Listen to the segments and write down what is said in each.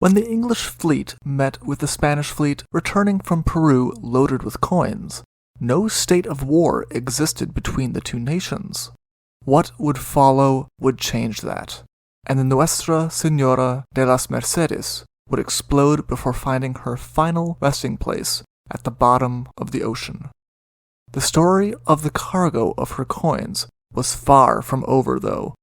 When the English fleet met with the Spanish fleet returning from Peru loaded with coins, no state of war existed between the two nations. What would follow would change that, and the Nuestra Senora de las Mercedes would explode before finding her final resting place at the bottom of the ocean. The story of the cargo of her coins was far from over, though.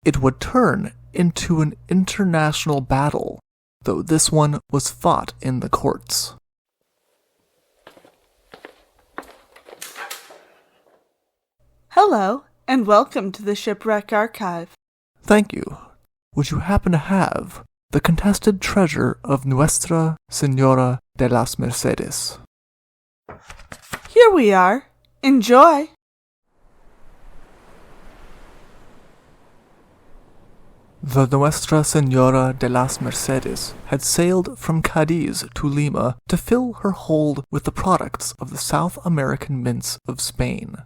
It would turn into an international battle, though this one was fought in the courts. Hello, and welcome to the Shipwreck Archive. Thank you. Would you happen to have the contested treasure of Nuestra Senora de las Mercedes? Here we are. Enjoy! The Nuestra Senora de las Mercedes had sailed from Cadiz to Lima to fill her hold with the products of the South American mints of Spain.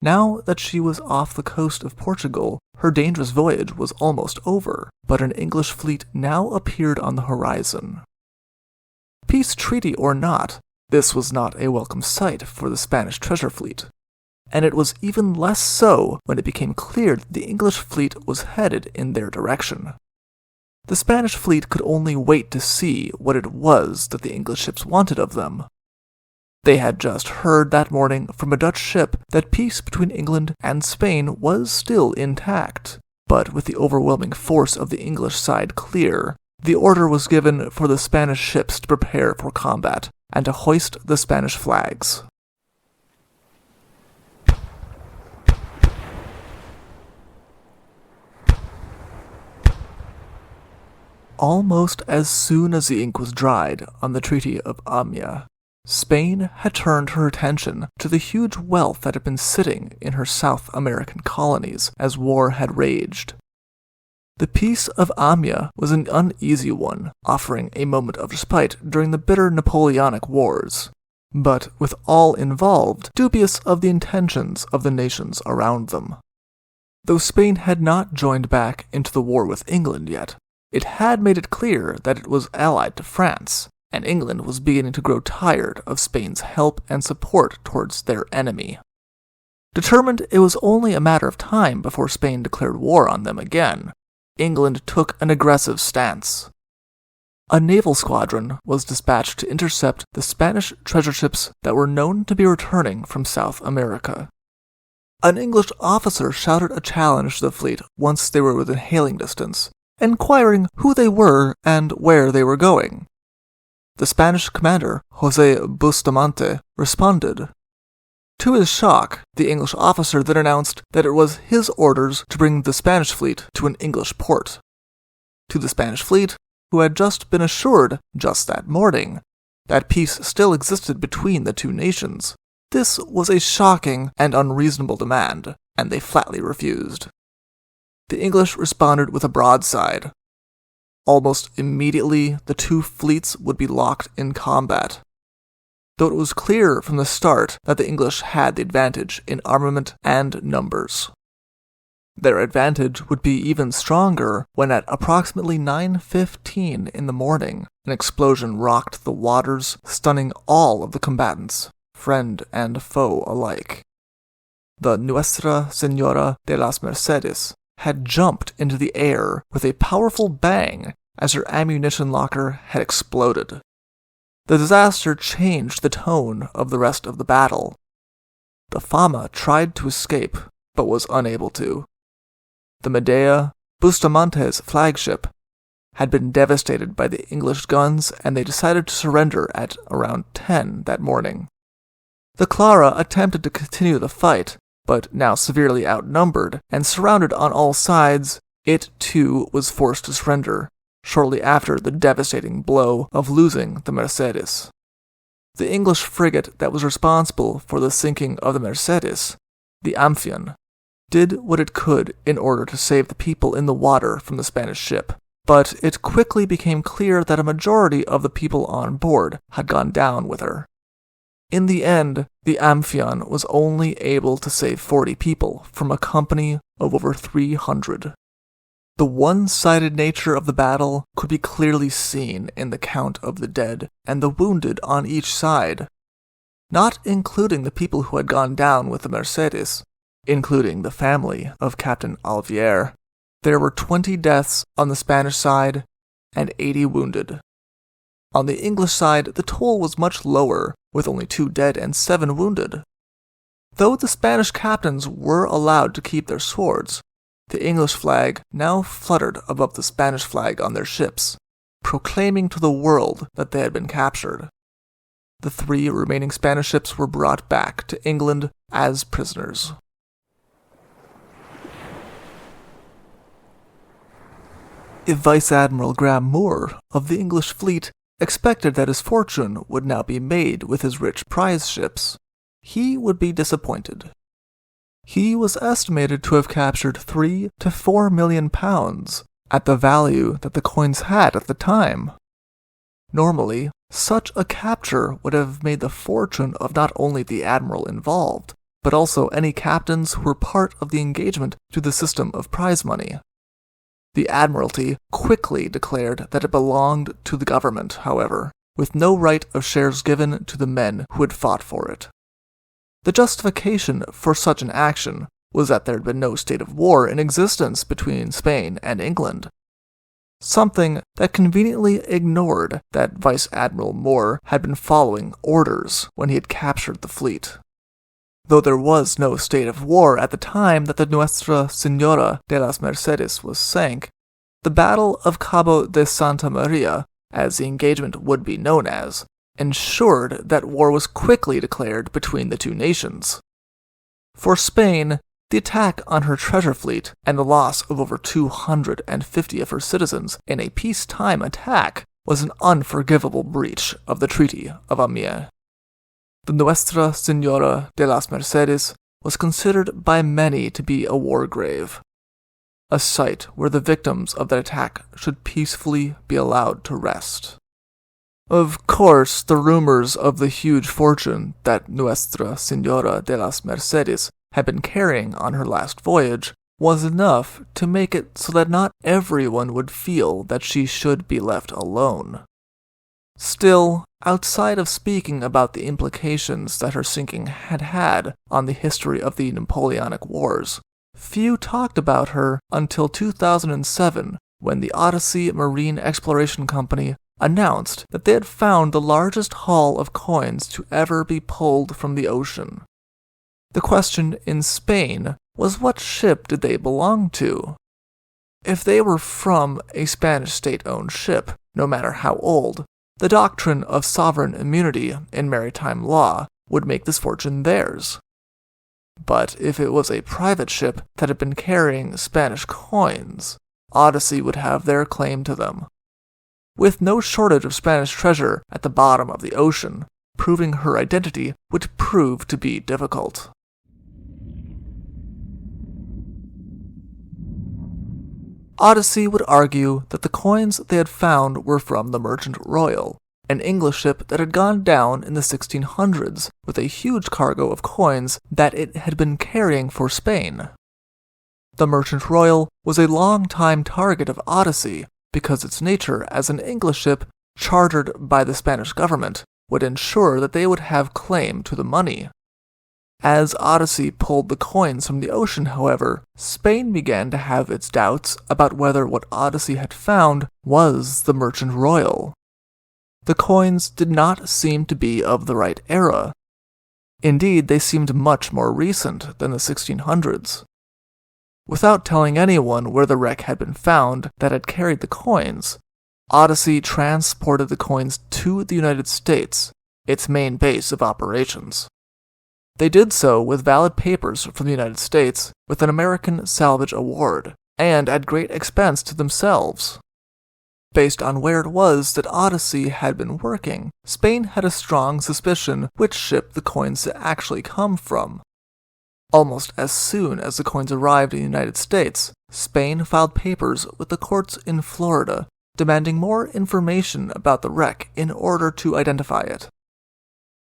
Now that she was off the coast of Portugal, her dangerous voyage was almost over, but an English fleet now appeared on the horizon. Peace treaty or not, this was not a welcome sight for the Spanish treasure fleet, and it was even less so when it became clear that the English fleet was headed in their direction. The Spanish fleet could only wait to see what it was that the English ships wanted of them. They had just heard that morning from a Dutch ship that peace between England and Spain was still intact, but with the overwhelming force of the English side clear, the order was given for the Spanish ships to prepare for combat and to hoist the Spanish flags. Almost as soon as the ink was dried on the Treaty of Amiens, Spain had turned her attention to the huge wealth that had been sitting in her South American colonies as war had raged. The Peace of Amiens was an uneasy one, offering a moment of respite during the bitter Napoleonic Wars, but with all involved dubious of the intentions of the nations around them. Though Spain had not joined back into the war with England yet, it had made it clear that it was allied to France, and England was beginning to grow tired of Spain's help and support towards their enemy. Determined it was only a matter of time before Spain declared war on them again, England took an aggressive stance. A naval squadron was dispatched to intercept the Spanish treasure ships that were known to be returning from South America. An English officer shouted a challenge to the fleet once they were within hailing distance, inquiring who they were and where they were going. The Spanish commander, José Bustamante, responded. To his shock, the English officer then announced that it was his orders to bring the Spanish fleet to an English port. To the Spanish fleet, who had just been assured, just that morning, that peace still existed between the two nations, this was a shocking and unreasonable demand, and they flatly refused. The English responded with a broadside. Almost immediately, the two fleets would be locked in combat. Though it was clear from the start that the English had the advantage in armament and numbers. Their advantage would be even stronger when at approximately 9:15 in the morning, an explosion rocked the waters, stunning all of the combatants, friend and foe alike. The Nuestra Senora de las Mercedes had jumped into the air with a powerful bang as her ammunition locker had exploded. The disaster changed the tone of the rest of the battle. The Fama tried to escape, but was unable to. The Medea, Bustamante's flagship, had been devastated by the English guns, and they decided to surrender at around 10 that morning. The Clara attempted to continue the fight, but now severely outnumbered and surrounded on all sides, it too was forced to surrender, shortly after the devastating blow of losing the Mercedes. The English frigate that was responsible for the sinking of the Mercedes, the Amphion, did what it could in order to save the people in the water from the Spanish ship, but it quickly became clear that a majority of the people on board had gone down with her. In the end, the Amphion was only able to save 40 people from a company of over 300. The one-sided nature of the battle could be clearly seen in the count of the dead and the wounded on each side, not including the people who had gone down with the Mercedes, including the family of Captain Alvier. There were 20 deaths on the Spanish side and 80 wounded. On the English side, the toll was much lower, with only 2 dead and 7 wounded. Though the Spanish captains were allowed to keep their swords, the English flag now fluttered above the Spanish flag on their ships, proclaiming to the world that they had been captured. The 3 remaining Spanish ships were brought back to England as prisoners. If Vice Admiral Graham Moore of the English fleet expected that his fortune would now be made with his rich prize ships, he would be disappointed. He was estimated to have captured 3 to 4 million pounds at the value that the coins had at the time. Normally, such a capture would have made the fortune of not only the admiral involved, but also any captains who were part of the engagement to the system of prize money. The Admiralty quickly declared that it belonged to the government, however, with no right of shares given to the men who had fought for it. The justification for such an action was that there had been no state of war in existence between Spain and England, something that conveniently ignored that Vice Admiral Moore had been following orders when he had captured the fleet. Though there was no state of war at the time that the Nuestra Senora de las Mercedes was sank, the Battle of Cabo de Santa Maria, as the engagement would be known as, ensured that war was quickly declared between the two nations. For Spain, the attack on her treasure fleet and the loss of over 250 of her citizens in a peacetime attack was an unforgivable breach of the Treaty of Amiens. The Nuestra Senora de las Mercedes was considered by many to be a war grave, a site where the victims of that attack should peacefully be allowed to rest. Of course, the rumors of the huge fortune that Nuestra Senora de las Mercedes had been carrying on her last voyage was enough to make it so that not everyone would feel that she should be left alone. Still, outside of speaking about the implications that her sinking had had on the history of the Napoleonic Wars, few talked about her until 2007, when the Odyssey Marine Exploration Company announced that they had found the largest haul of coins to ever be pulled from the ocean. The question in Spain was, what ship did they belong to? If they were from a Spanish state-owned ship, no matter how old, the doctrine of sovereign immunity in maritime law would make this fortune theirs. But if it was a private ship that had been carrying Spanish coins, Odyssey would have their claim to them. With no shortage of Spanish treasure at the bottom of the ocean, proving her identity would prove to be difficult. Odyssey would argue that the coins they had found were from the Merchant Royal, an English ship that had gone down in the 1600s with a huge cargo of coins that it had been carrying for Spain. The Merchant Royal was a long-time target of Odyssey because its nature as an English ship chartered by the Spanish government would ensure that they would have claim to the money. As Odyssey pulled the coins from the ocean, however, Spain began to have its doubts about whether what Odyssey had found was the Merchant Royal. The coins did not seem to be of the right era. Indeed, they seemed much more recent than the 1600s. Without telling anyone where the wreck had been found that had carried the coins, Odyssey transported the coins to the United States, its main base of operations. They did so with valid papers from the United States, with an American Salvage Award, and at great expense to themselves. Based on where it was that Odyssey had been working, Spain had a strong suspicion which ship the coins had actually come from. Almost as soon as the coins arrived in the United States, Spain filed papers with the courts in Florida, demanding more information about the wreck in order to identify it.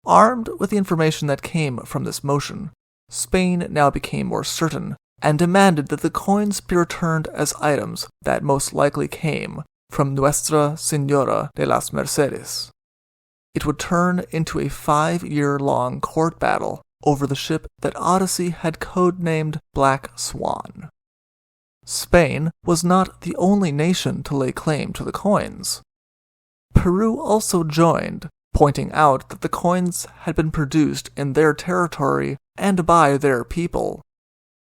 Armed with the information that came from this motion, Spain now became more certain and demanded that the coins be returned as items that most likely came from Nuestra Senora de las Mercedes. It would turn into a 5-year-long court battle over the ship that Odyssey had codenamed Black Swan. Spain was not the only nation to lay claim to the coins. Peru also joined, pointing out that the coins had been produced in their territory and by their people.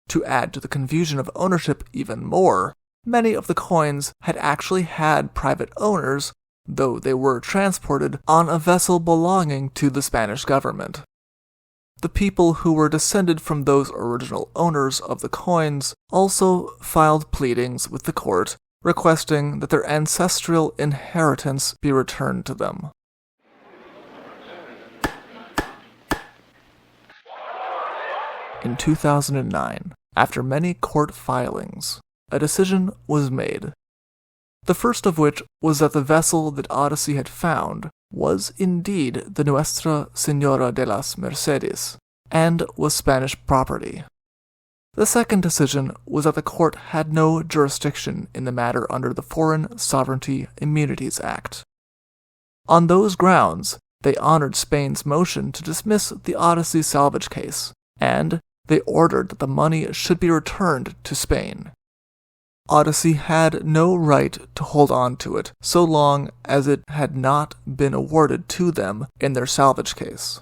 To add to the confusion of ownership even more, many of the coins had actually had private owners, though they were transported on a vessel belonging to the Spanish government. The people who were descended from those original owners of the coins also filed pleadings with the court, requesting that their ancestral inheritance be returned to them. In 2009, after many court filings, a decision was made. The first of which was that the vessel that Odyssey had found was indeed the Nuestra Senora de las Mercedes, and was Spanish property. The second decision was that the court had no jurisdiction in the matter under the Foreign Sovereignty Immunities Act. On those grounds, they honored Spain's motion to dismiss the Odyssey salvage case, and they ordered that the money should be returned to Spain. Odyssey had no right to hold on to it so long as it had not been awarded to them in their salvage case.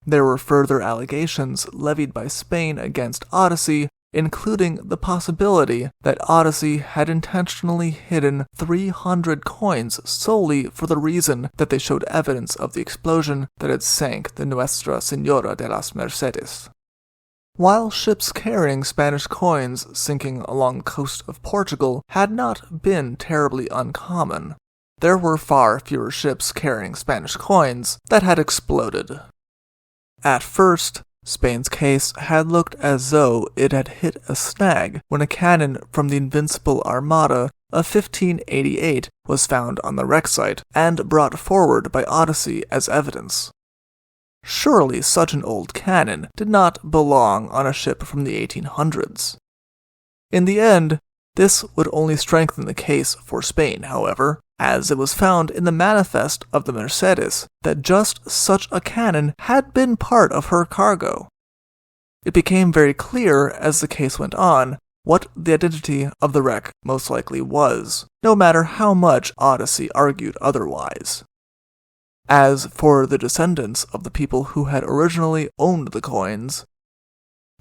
There were further allegations levied by Spain against Odyssey, including the possibility that Odyssey had intentionally hidden 300 coins solely for the reason that they showed evidence of the explosion that had sank the Nuestra Senora de las Mercedes. While ships carrying Spanish coins sinking along the coast of Portugal had not been terribly uncommon, there were far fewer ships carrying Spanish coins that had exploded. At first, Spain's case had looked as though it had hit a snag when a cannon from the Invincible Armada of 1588 was found on the wreck site and brought forward by Odyssey as evidence. Surely such an old cannon did not belong on a ship from the 1800s. In the end, this would only strengthen the case for Spain, however, as it was found in the manifest of the Mercedes that just such a cannon had been part of her cargo. It became very clear as the case went on what the identity of the wreck most likely was, no matter how much Odyssey argued otherwise. As for the descendants of the people who had originally owned the coins,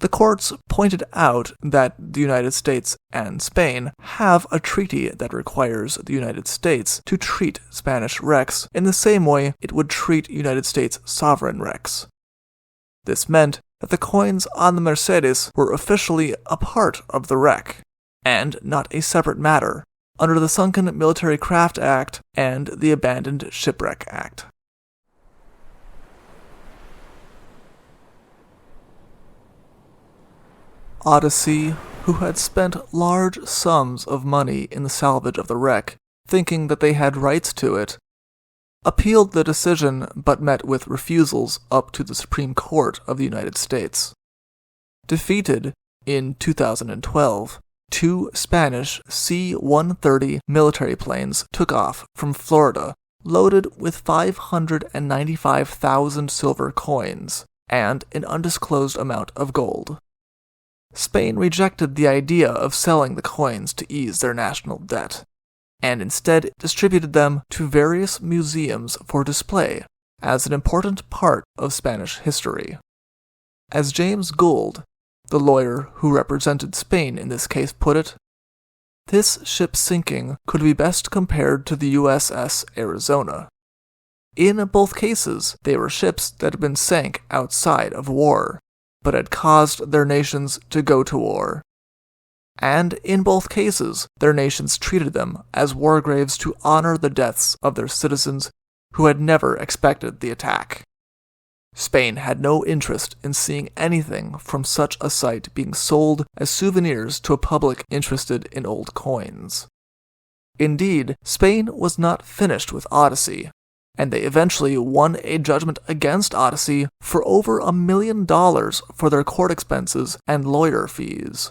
the courts pointed out that the United States and Spain have a treaty that requires the United States to treat Spanish wrecks in the same way it would treat United States sovereign wrecks. This meant that the coins on the Mercedes were officially a part of the wreck, and not a separate matter, under the Sunken Military Craft Act and the Abandoned Shipwreck Act. Odyssey, who had spent large sums of money in the salvage of the wreck, thinking that they had rights to it, appealed the decision but met with refusals up to the Supreme Court of the United States. Defeated, in 2012, 2 Spanish C-130 military planes took off from Florida, loaded with 595,000 silver coins and an undisclosed amount of gold. Spain rejected the idea of selling the coins to ease their national debt, and instead distributed them to various museums for display as an important part of Spanish history. As James Gould, the lawyer who represented Spain in this case, put it, this ship's sinking could be best compared to the USS Arizona. In both cases, they were ships that had been sank outside of war, but had caused their nations to go to war. And in both cases, their nations treated them as war graves to honor the deaths of their citizens who had never expected the attack. Spain had no interest in seeing anything from such a site being sold as souvenirs to a public interested in old coins. Indeed, Spain was not finished with Odyssey, and they eventually won a judgment against Odyssey for over $1 million for their court expenses and lawyer fees.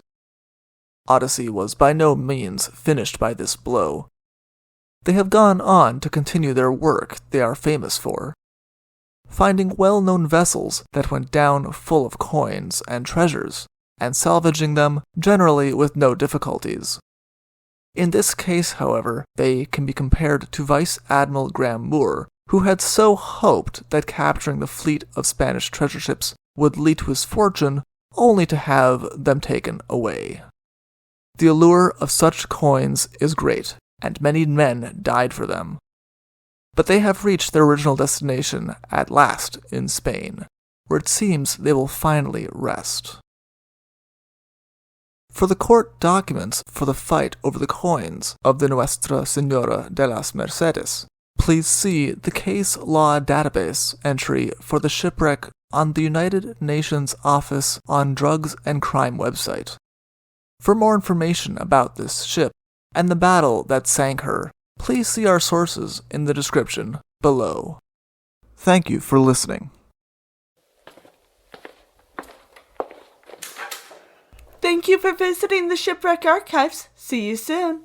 Odyssey was by no means finished by this blow. They have gone on to continue their work they are famous for, finding well-known vessels that went down full of coins and treasures, and salvaging them generally with no difficulties. In this case, however, they can be compared to Vice Admiral Graham Moore, who had so hoped that capturing the fleet of Spanish treasure ships would lead to his fortune, only to have them taken away. The allure of such coins is great, and many men died for them. But they have reached their original destination at last in Spain, where it seems they will finally rest. For the court documents for the fight over the coins of the Nuestra Senora de las Mercedes, please see the Case Law Database entry for the shipwreck on the United Nations Office on Drugs and Crime website. For more information about this ship and the battle that sank her, please see our sources in the description below. Thank you for listening. Thank you for visiting the Shipwreck Archives. See you soon.